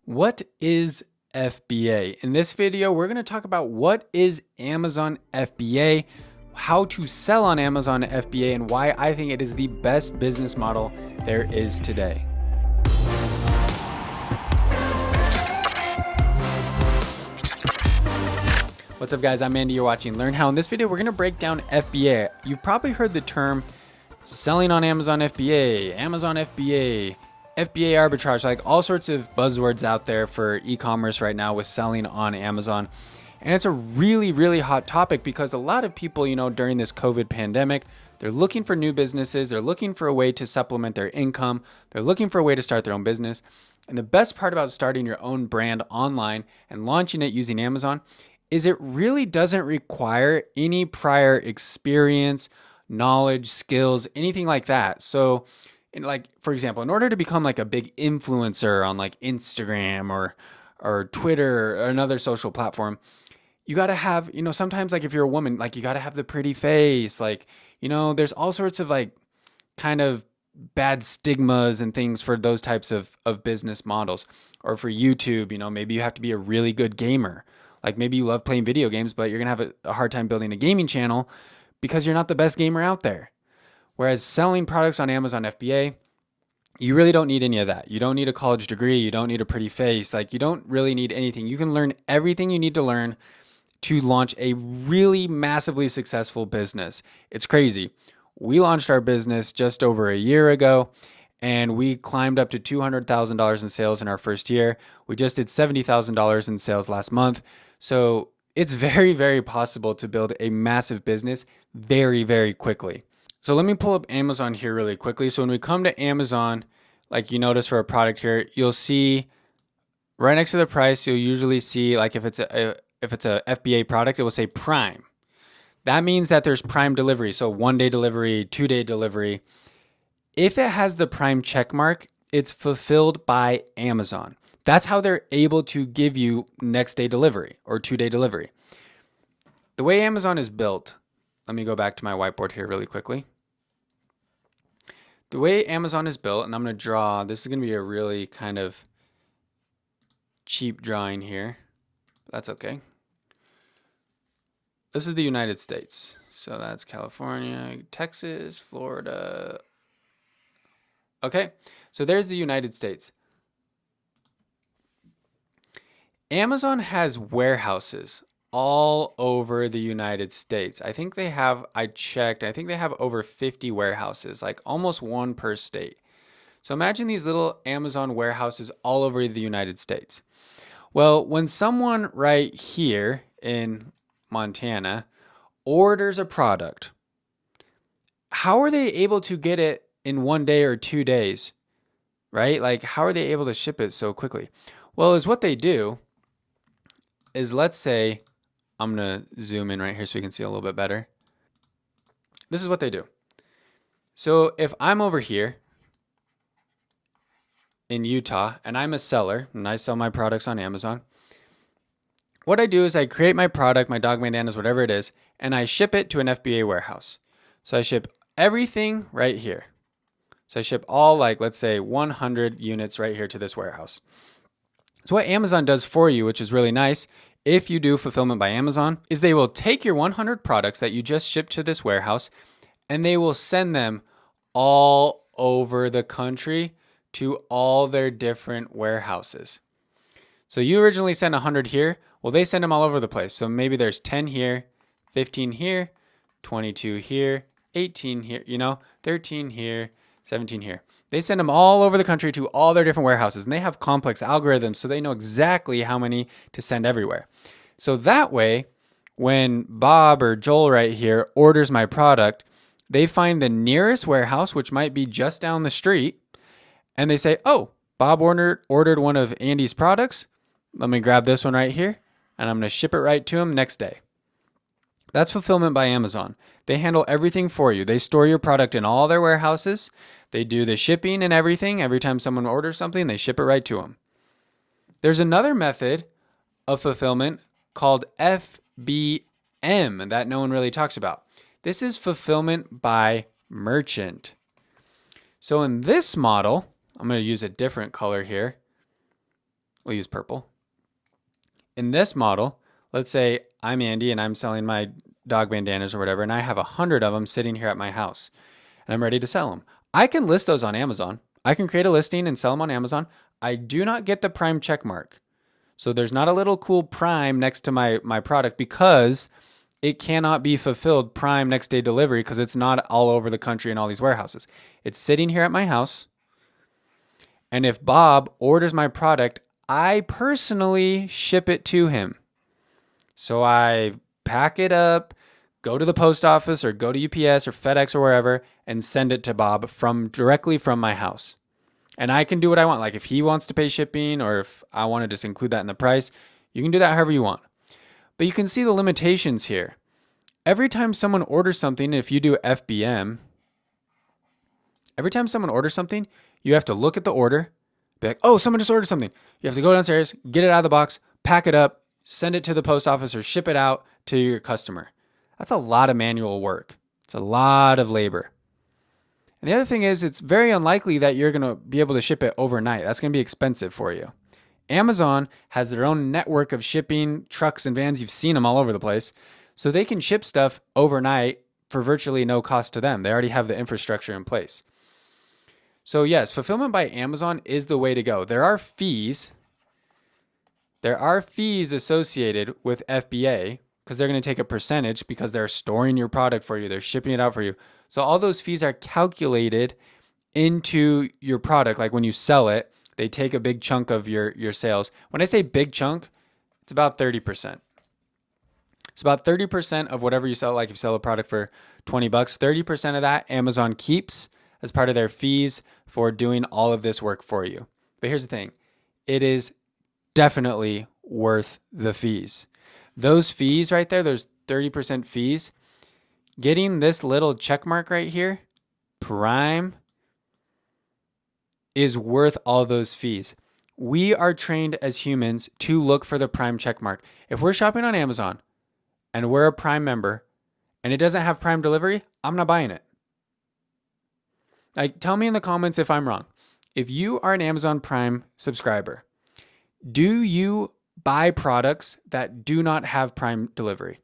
What is FBA? In this video, we're going to talk about what is Amazon FBA, how to sell on Amazon FBA, and why I think it is the best business model there is today. What's up, guys? I'm Andy. You're watching Learn How. In this video, we're going to break down FBA. You've probably heard the term selling on Amazon FBA, Amazon FBA, FBA arbitrage, like all sorts of buzzwords out there for e-commerce right now with selling on Amazon. And it's a really, really hot topic because a lot of people, during this COVID pandemic, they're looking for new businesses. They're looking for a way to supplement their income. They're looking for a way to start their own business. And the best part about starting your own brand online and launching it using Amazon is it really doesn't require any prior experience, knowledge, skills, anything like that. So, for example, in order to become like a big influencer on like Instagram or Twitter or another social platform, you got to have, sometimes like if you're a woman, like you got to have the pretty face, there's all sorts of like kind of bad stigmas and things for those types of business models. Or for YouTube, maybe you have to be a really good gamer. Like maybe you love playing video games, but you're going to have a hard time building a gaming channel because you're not the best gamer out there. Whereas selling products on Amazon FBA, you really don't need any of that. You don't need a college degree. You don't need a pretty face. Like you don't really need anything. You can learn everything you need to learn to launch a really massively successful business. It's crazy. We launched our business just over a year ago, and we climbed up to $200,000 in sales in our first year. We just did $70,000 in sales last month. So it's very, very possible to build a massive business very, very quickly. So let me pull up Amazon here really quickly. So when we come to Amazon, like you notice for a product here, you'll see right next to the price, you'll usually see like if it's a FBA product, it will say Prime. That means that there's Prime delivery. So 1-day delivery, 2-day delivery. If it has the Prime check mark, it's fulfilled by Amazon. That's how they're able to give you next day delivery or 2-day delivery. The way Amazon is built, let me go back to my whiteboard here really quickly. The way Amazon is built, and I'm going to draw, this is going to be a really kind of cheap drawing here. That's okay. This is the United States. So that's California, Texas, Florida. Okay, so there's the United States. Amazon has warehouses all over the United States. I think they have over 50 warehouses, like almost one per state. So imagine these little Amazon warehouses all over the United States. Well, when someone right here in Montana orders a product, how are they able to get it in 1 day or 2 days, right? Like, how are they able to ship it so quickly? Well, is what they do is, let's say, I'm going to zoom in right here so we can see a little bit better. This is what they do. So if I'm over here in Utah and I'm a seller and I sell my products on Amazon, what I do is I create my product, my dog bandanas, whatever it is, and I ship it to an FBA warehouse. So I ship everything right here. So I ship all, like, let's say 100 units right here to this warehouse. So what Amazon does for you, which is really nice, if you do fulfillment by Amazon, is they will take your 100 products that you just shipped to this warehouse and they will send them all over the country to all their different warehouses. So you originally sent 100 here. Well, they send them all over the place. So maybe there's 10 here, 15 here, 22 here, 18 here, 13 here, 17 here. They send them all over the country to all their different warehouses, and they have complex algorithms, so they know exactly how many to send everywhere. So that way, when Bob or Joel right here orders my product, they find the nearest warehouse, which might be just down the street, and they say, oh, Bob ordered one of Andy's products. Let me grab this one right here, and I'm going to ship it right to him next day. That's fulfillment by Amazon. They handle everything for you. They store your product in all their warehouses. They do the shipping and everything. Every time someone orders something, they ship it right to them. There's another method of fulfillment called FBM that no one really talks about. This is fulfillment by merchant. So in this model, I'm going to use a different color here. We'll use purple. In this model, let's say I'm Andy and I'm selling my dog bandanas or whatever, and I have 100 of them sitting here at my house and I'm ready to sell them. I can list those on Amazon. I can create a listing and sell them on Amazon. I do not get the Prime check mark. So there's not a little cool Prime next to my product because it cannot be fulfilled Prime next day delivery because it's not all over the country in all these warehouses. It's sitting here at my house. And if Bob orders my product, I personally ship it to him. So I pack it up, go to the post office or go to UPS or FedEx or wherever and send it to Bob directly from my house. And I can do what I want. Like if he wants to pay shipping or if I want to just include that in the price, you can do that however you want. But you can see the limitations here. Every time someone orders something, if you do FBM, every time someone orders something, you have to look at the order, be like, oh, someone just ordered something. You have to go downstairs, get it out of the box, pack it up, send it to the post office or ship it out to your customer. That's a lot of manual work. It's a lot of labor. And the other thing is it's very unlikely that you're going to be able to ship it overnight. That's going to be expensive for you. Amazon has their own network of shipping trucks and vans. You've seen them all over the place. So they can ship stuff overnight for virtually no cost to them. They already have the infrastructure in place. So yes, fulfillment by Amazon is the way to go. There are fees. There are fees associated with FBA because they're going to take a percentage because they're storing your product for you. They're shipping it out for you. So all those fees are calculated into your product. Like when you sell it, they take a big chunk of your sales. When I say big chunk, it's about 30%. It's about 30% of whatever you sell. Like if you sell a product for $20, 30% of that Amazon keeps as part of their fees for doing all of this work for you. But here's the thing. It is definitely worth the fees. Those fees right there, those 30% fees, getting this little check mark right here, Prime, is worth all those fees. We are trained as humans to look for the Prime check mark. If we're shopping on Amazon and we're a Prime member and it doesn't have Prime delivery, I'm not buying it. Like, tell me in the comments if I'm wrong. If you are an Amazon Prime subscriber, do you buy products that do not have Prime delivery?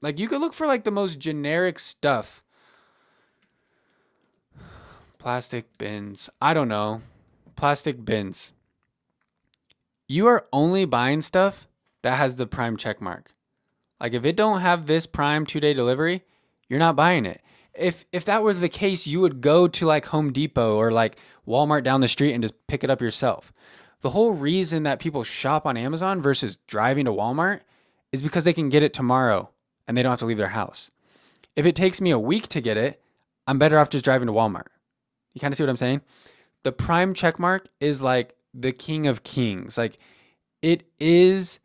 Like you could look for like the most generic stuff. Plastic bins. I don't know. Plastic bins. You are only buying stuff that has the Prime check mark. Like if it don't have this Prime 2-day delivery, you're not buying it. If that were the case, you would go to like Home Depot or like Walmart down the street and just pick it up yourself. The whole reason that people shop on Amazon versus driving to Walmart is because they can get it tomorrow and they don't have to leave their house. If it takes me a week to get it, I'm better off just driving to Walmart. You kind of see what I'm saying? The Prime checkmark is like the king of kings. Like it is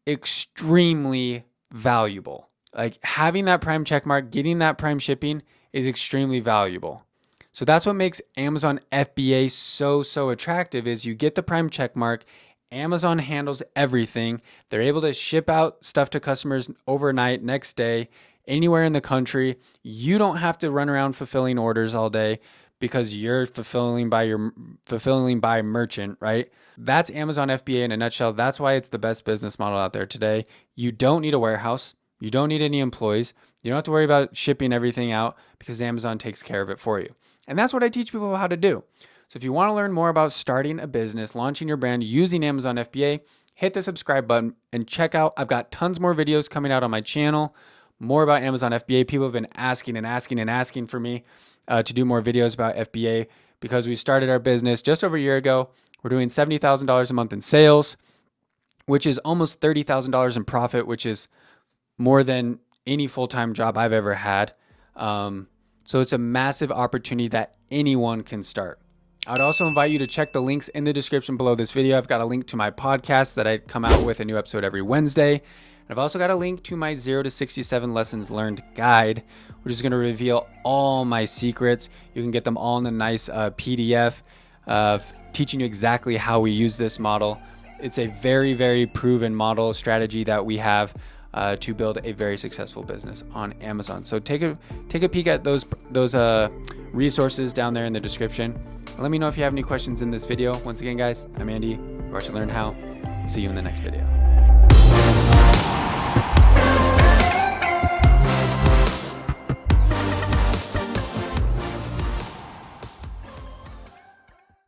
extremely valuable. Like having that Prime checkmark, getting that Prime shipping is extremely valuable. So that's what makes Amazon FBA so attractive is you get the Prime checkmark. Amazon handles everything. They're able to ship out stuff to customers overnight, next day, anywhere in the country. You don't have to run around fulfilling orders all day because you're fulfilling by merchant, right? That's Amazon FBA in a nutshell. That's why it's the best business model out there today. You don't need a warehouse. You don't need any employees. You don't have to worry about shipping everything out because Amazon takes care of it for you. And that's what I teach people how to do. So if you want to learn more about starting a business, launching your brand using Amazon FBA, hit the subscribe button and check out. I've got tons more videos coming out on my channel, more about Amazon FBA. People have been asking for me to do more videos about FBA because we started our business just over a year ago. We're doing $70,000 a month in sales, which is almost $30,000 in profit, which is more than any full-time job I've ever had. So it's a massive opportunity that anyone can start. I'd also invite you to check the links in the description below this video. I've got a link to my podcast that I come out with a new episode every Wednesday. And I've also got a link to my 0 to 67 lessons learned guide, which is going to reveal all my secrets. You can get them all in a nice PDF of teaching you exactly how we use this model. It's a very proven model strategy that we have to build a very successful business on Amazon. So take a peek at those resources down there in the description. Let me know if you have any questions in this video. Once again, guys, I'm Andy. You're watching Learn How. See you in the next video.